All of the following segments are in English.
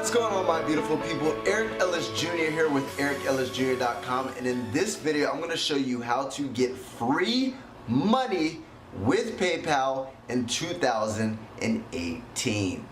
What's going on, my beautiful people? Eric Ellis Jr. here with EricEllisJr.com, and in this video I'm going to show you how to get free money with PayPal in 2018.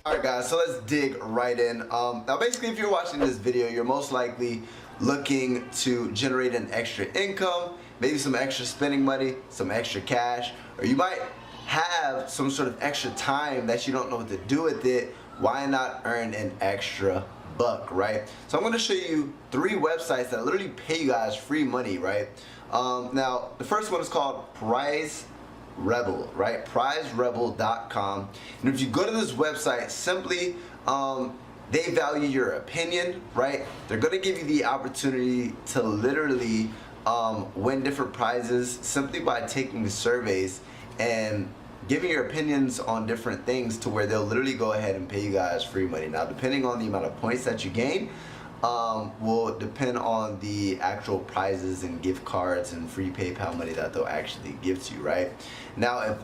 Alright guys, so let's dig right in. Now basically, if you're watching this video, you're most likely looking to generate an extra income, maybe some extra spending money, some extra cash, or you might have some sort of extra time that you don't know what to do with it. Why not earn an extra buck, right? So I'm going to show you 3 websites that literally pay you guys free money, right? Now the first one is called Prize Rebel, right? PrizeRebel.com. And if you go to this website, simply they value your opinion, right? They're going to give you the opportunity to literally win different prizes simply by taking the surveys and giving your opinions on different things, to where they'll literally go ahead and pay you guys free money. Now, depending on the amount of points that you gain, will depend on the actual prizes and gift cards and free PayPal money that they'll actually give to you, right? Now, if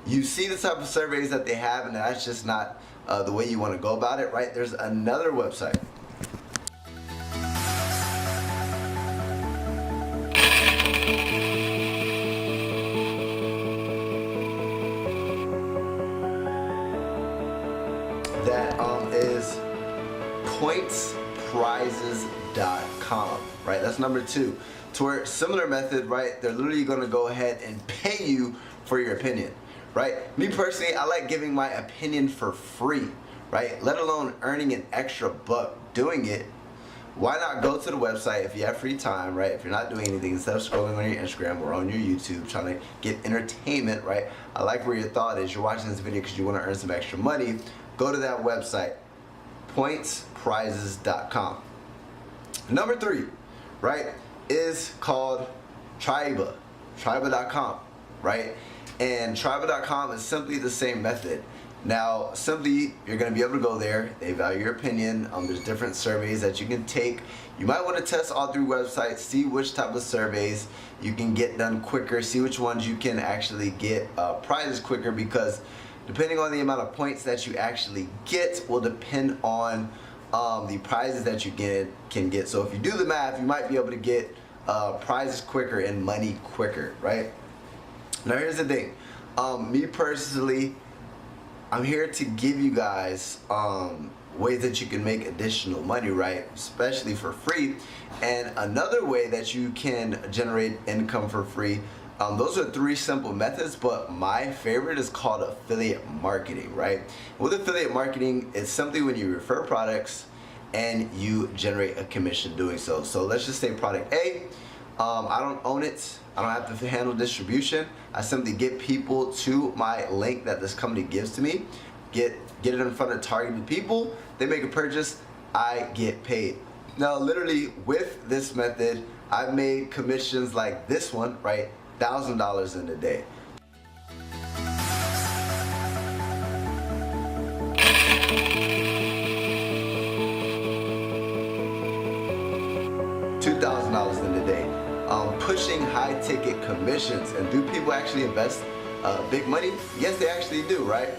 you see the type of surveys that they have and that's just not the way you want to go about it, right, there's another website. That is PointsPrizes.com, right? That's number 2. To where similar method, right? They're literally going to go ahead and pay you for your opinion, right? Me personally, I like giving my opinion for free, right? Let alone earning an extra buck doing it. Why not go to the website if you have free time, right? If you're not doing anything, instead of scrolling on your Instagram or on your YouTube trying to get entertainment, right? I like where your thought is. You're watching this video because you want to earn some extra money. Go to that website, PointsPrizes.com. Number 3, right, is called Triba.com, right? And Triba.com is simply the same method. Now, simply, you're going to be able to go there. They value your opinion. There's different surveys that you can take. You might want to test all 3 websites, see which type of surveys you can get done quicker, see which ones you can actually get prizes quicker, because depending on the amount of points that you actually get will depend on the prizes that you can get. So if you do the math, you might be able to get prizes quicker and money quicker, right? Now here's the thing. Me personally, I'm here to give you guys ways that you can make additional money, right? Especially for free. And another way that you can generate income for free, those are 3 simple methods, but my favorite is called affiliate marketing, right? With affiliate marketing, it's simply when you refer products and you generate a commission doing so. So let's just say product A, I don't own it, I don't have to handle distribution. I simply get people to my link that this company gives to me, get it in front of targeted people, they make a purchase, I get paid. Now literally with this method, I've made commissions like this one, right? $1,000 in a day. $2,000 in a day. Pushing high ticket commissions. And do people actually invest big money? Yes, they actually do, right?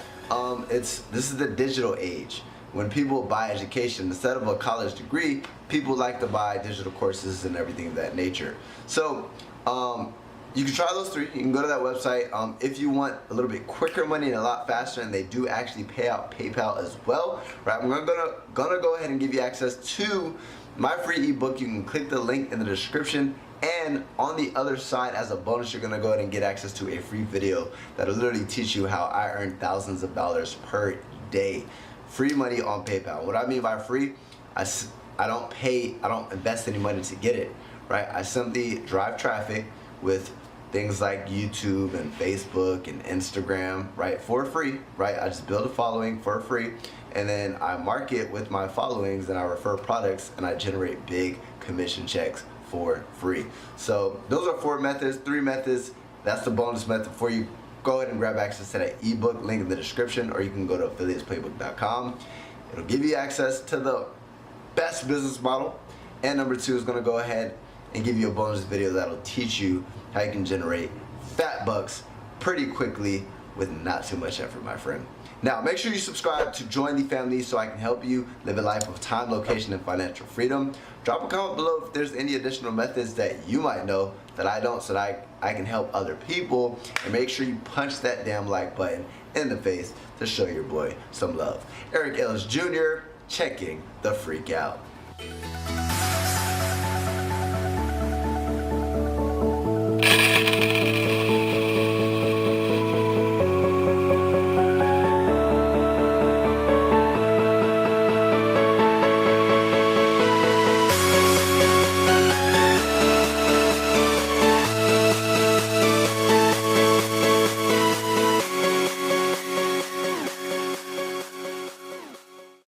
This is the digital age. When people buy education, instead of a college degree, people like to buy digital courses and everything of that nature. So you can try those 3. You can go to that website. If you want a little bit quicker money and a lot faster, and they do actually pay out PayPal as well, right? I'm gonna go ahead and give you access to my free ebook. You can click the link in the description, and on the other side, as a bonus, you're gonna go ahead and get access to a free video that'll literally teach you how I earn thousands of dollars per day. Free money on PayPal. What I mean by free, I don't invest any money to get it, right? I simply drive traffic with things like YouTube and Facebook and Instagram, right, for free, right? I just build a following for free, and then I market with my followings, and I refer products, and I generate big commission checks for free. So those are 4 methods, 3 methods. That's the bonus method for you. Go ahead and grab access to that ebook, link in the description, or you can go to affiliatesplaybook.com. It'll give you access to the best business model. And number 2 is going to go ahead and give you a bonus video that'll teach you how you can generate fat bucks pretty quickly with not too much effort, my friend. Now, make sure you subscribe to join the family so I can help you live a life of time, location, and financial freedom. Drop a comment below if there's any additional methods that you might know that I don't, so that I can help other people. And make sure you punch that damn like button in the face to show your boy some love. Eric Ellis Jr. checking the freak out.